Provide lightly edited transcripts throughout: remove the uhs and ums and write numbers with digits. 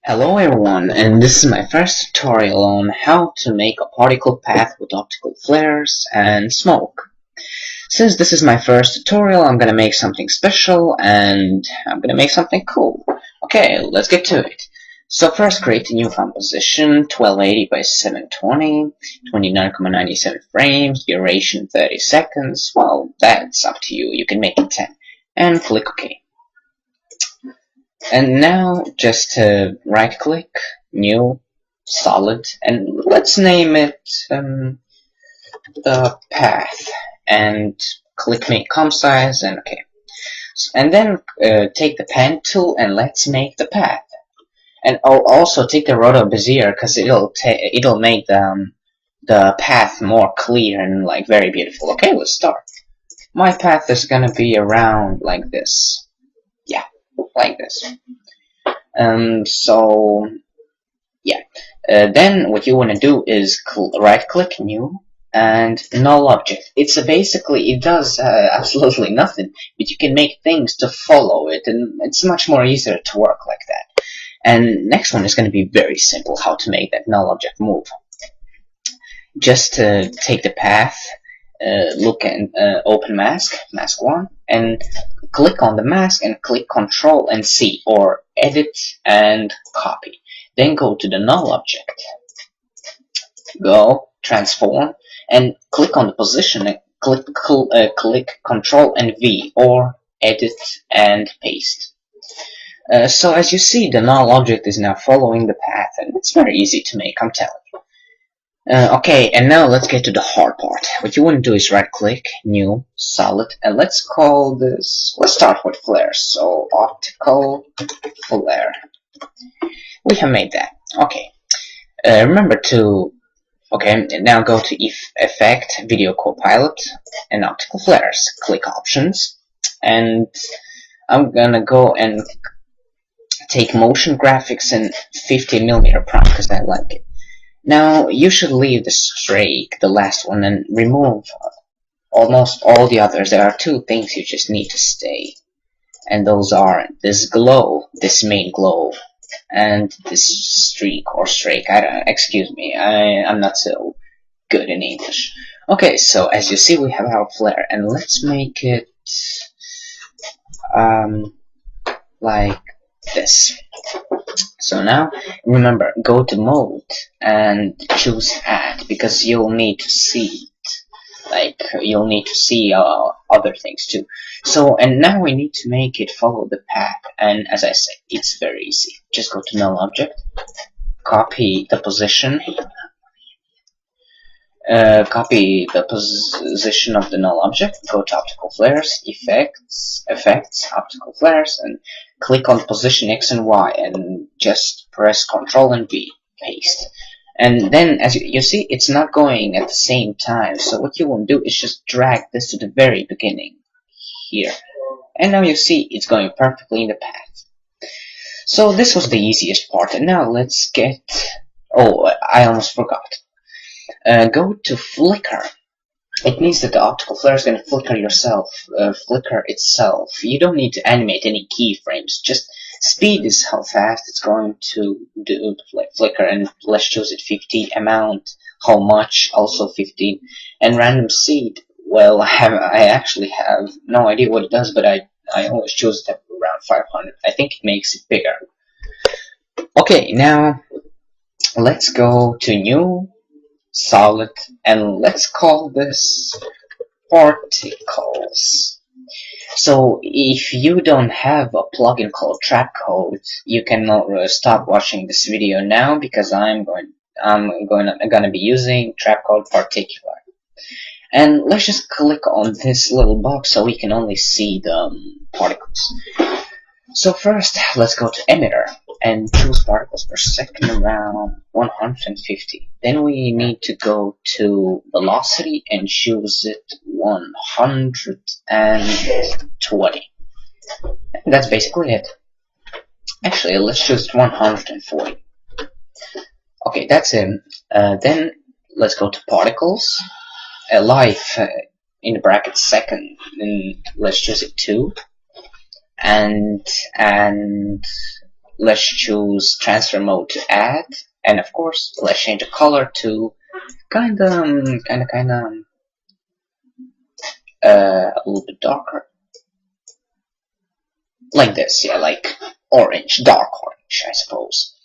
Hello everyone, and this is my first tutorial on how to make a particle path with optical flares and smoke. Since this is my first tutorial, I'm gonna make something special and I'm gonna make something cool. Okay, let's get to it. So first create a new composition, 1280 by 720, 29,97 frames, duration 30 seconds. Well, that's up to you, you can make it 10. And click OK. And now just right click, new, solid, and let's name it the path, and click make comp size, and okay. And then take the pen tool and let's make the path. And also take the roto bezier because it'll make the path more clear and like very beautiful. Okay, let's start. My path is gonna be around like this. Yeah, like this. So yeah, then what you want to do is right click new and null object. It's basically, it does absolutely nothing, but you can make things to follow it, and it's much more easier to work like that. And next one is going to be very simple, how to make that null object move. Just take the path, look and open mask 1, and click on the mask and click Control and C, or edit and copy. Then go to the null object, go transform, and click on the position and click Control and V, or edit and paste. So as you see, the null object is now following the path, and it's very easy to make, I'm telling you. Okay, and now let's get to the hard part. What you want to do is right click, new, solid, and let's call this, let's start with flares. So optical flare. We have made that. Okay. Remember to, okay, now go to Effect, Video Copilot, and Optical Flares. Click Options, and I'm gonna go and take Motion Graphics and 50mm prompt because I like it. Now you should leave the streak, the last one, and remove almost all the others. There are two things you just need to stay, and those are this glow, this main glow, and this streak or strake. Excuse me, I'm not so good in English. Okay, so as you see, we have our flare, and let's make it like this. So now, remember, go to mode and choose add, because you'll need to see it. Like, you'll need to see other things too. So, and now we need to make it follow the path. And as I said, it's very easy. Just go to null object, copy the position, of the null object, go to optical flares, effects, optical flares, and click on position X and Y, and just press Ctrl and V, paste. And then, as you see, it's not going at the same time, so what you want to do is just drag this to the very beginning, here. And now you see it's going perfectly in the path. So this was the easiest part, and now let's get, oh, I almost forgot. Go to flicker. It means that the optical flare is going to flicker itself. You don't need to animate any keyframes. Just speed is how fast it's going to do flicker, and let's choose it 50. Amount, how much, also 15. And random seed, well, I actually have no idea what it does, but I always choose it at around 500. I think it makes it bigger. Okay, now let's go to new, solid, and let's call this particles. So if you don't have a plugin called Trapcode, you can stop watching this video now, because I'm gonna be using Trapcode Particular. And let's just click on this little box so we can only see the particles. So first, let's go to emitter and choose particles per second around 150. Then we need to go to velocity and choose it 120. And that's basically it. Actually, let's choose 140. Okay, that's it. Then let's go to particles, life in the bracket second, and let's choose it 2. And let's choose transfer mode to add, and of course let's change the color to a little bit darker, like this. Yeah, like orange, dark orange, I suppose.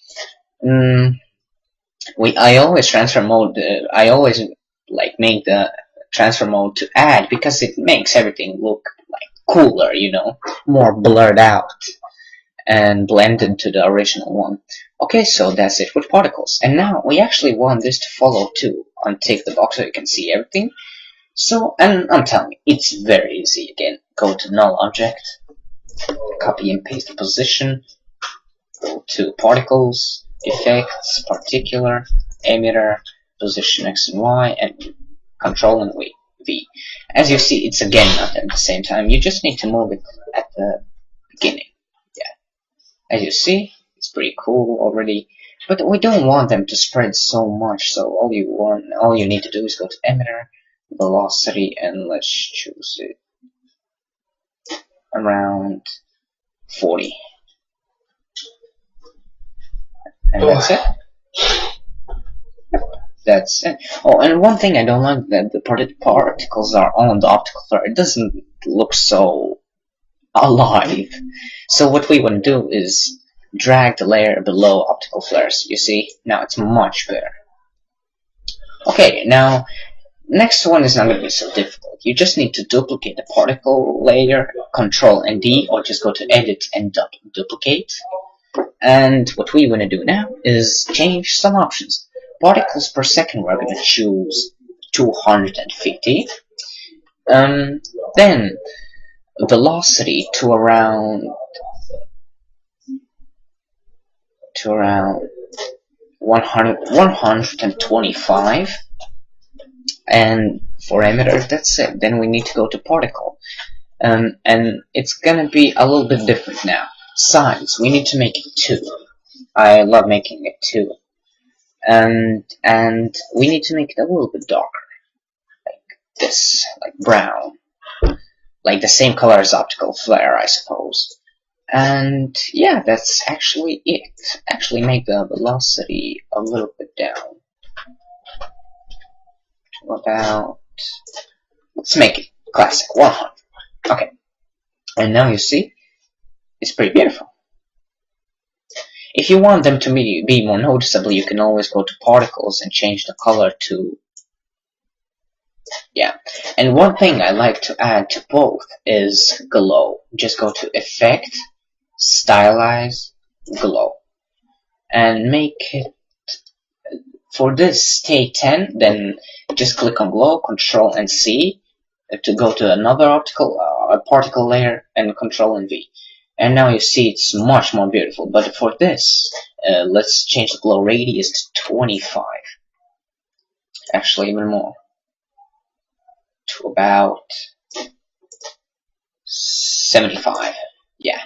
I always transfer mode. I always like make the transfer mode to add because it makes everything look like cooler, you know, more blurred out and blended to the original one. Okay, so that's it with particles. And now we actually want this to follow too. Untick the box so you can see everything. So, and I'm telling you, it's very easy. Again, go to null object, copy and paste the position, go to particles, effects, particular, emitter, position X and Y, and control and V. As you see, it's again not at the same time. You just need to move it at the beginning. Yeah. As you see, it's pretty cool already. But we don't want them to spread so much, so all you need to do is go to emitter, velocity, and let's choose it around 40. And that's it. That's it. Oh, and one thing I don't like that the particles are on the optical flare. It doesn't look so alive. So what we want to do is drag the layer below optical flares. You see? Now it's much better. Okay, now next one is not going to be so difficult. You just need to duplicate the particle layer, Control and D, or just go to Edit and duplicate. And what we want to do now is change some options. Particles per second, we're going to choose 250. Then velocity to around 125. And for emitter, that's it. Then we need to go to particle. And it's going to be a little bit different now. Size, we need to make it 2. I love making it 2. And we need to make it a little bit darker, like this, like brown, like the same color as optical flare, I suppose. And yeah, that's actually it. Actually make the velocity a little bit down to about, let's make it classic, 100. Okay, and now you see it's pretty beautiful. If you want them to be more noticeable, you can always go to particles and change the color to, yeah. And one thing I like to add to both is glow. Just go to Effect, Stylize, Glow, and make it, for this stay 10, then just click on Glow, Control and C to go to another optical particle layer, and Control and V. And now you see it's much more beautiful. But for this, let's change the glow radius to 25. Actually, even more. To about 75. Yeah.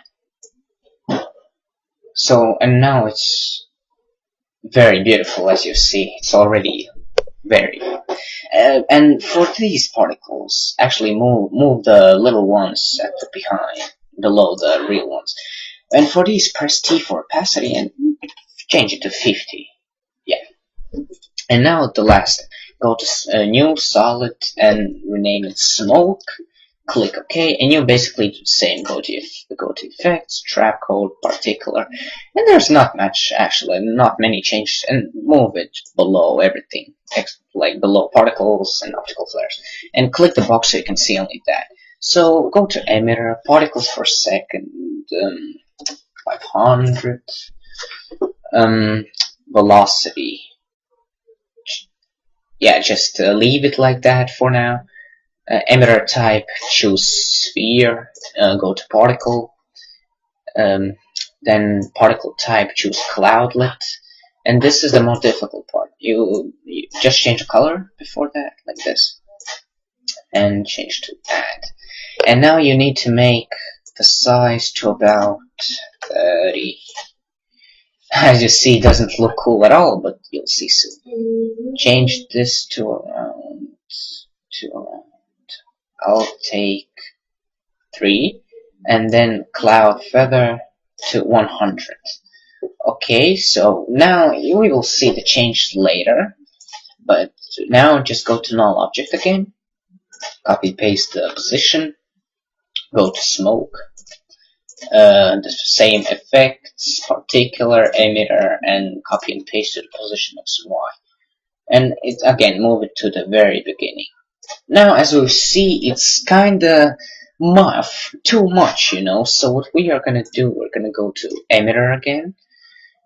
So, and now it's very beautiful, as you see. It's already very. And for these particles, actually move the little ones at the behind, below the real ones. And for these, press T for opacity and change it to 50. Yeah. And now the last, go to new solid and rename it smoke. Click OK, and you basically do the same. Go to effects, Trapcode, particular, and there's not much, actually, not many changes, and move it below everything, like below particles and optical flares, and click the box so you can see only that. So go to emitter, particles per second, 500, velocity. Yeah, just leave it like that for now. Emitter type, choose sphere, go to particle, then particle type, choose cloudlet, and this is the most difficult part. You just change the color before that, like this, and change to add. And now you need to make the size to about 30. As you see, it doesn't look cool at all, but you'll see soon. Change this to around. I'll take 3, and then cloud feather to 100. Okay, so now we will see the change later, but now just go to null object again, copy paste the position, go to smoke, the same effects, particular, emitter, and copy and paste to the position X and Y. And it again, move it to the very beginning. Now, as we see, it's kinda too much, you know. So what we are gonna do, we're gonna go to emitter again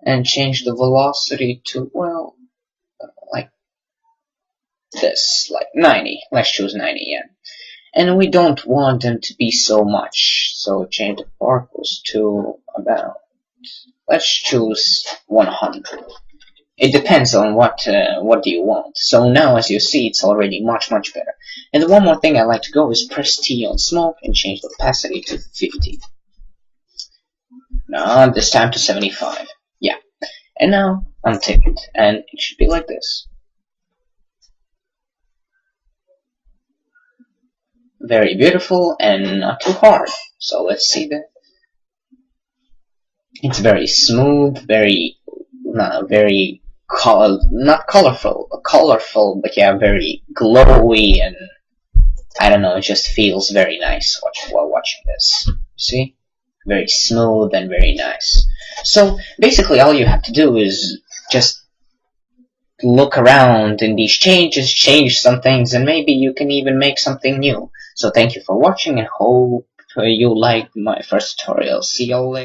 and change the velocity to, well, like this, like 90. Let's choose 90, yeah. And we don't want them to be so much, so change the particles to about, let's choose 100. It depends on what do you want. So now, as you see, it's already much better. And one more thing I like to go is press T on smoke and change the opacity to 50. Now this time to 75. Yeah. And now untick it, and it should be like this. Very beautiful and not too hard. So let's see that. It's very smooth, very not colorful, but yeah, very glowy, and I don't know, it just feels very nice while watching this. See? Very smooth and very nice. So basically all you have to do is just look around in these changes, change some things, and maybe you can even make something new. So thank you for watching, and hope you liked my first tutorial. See you all later.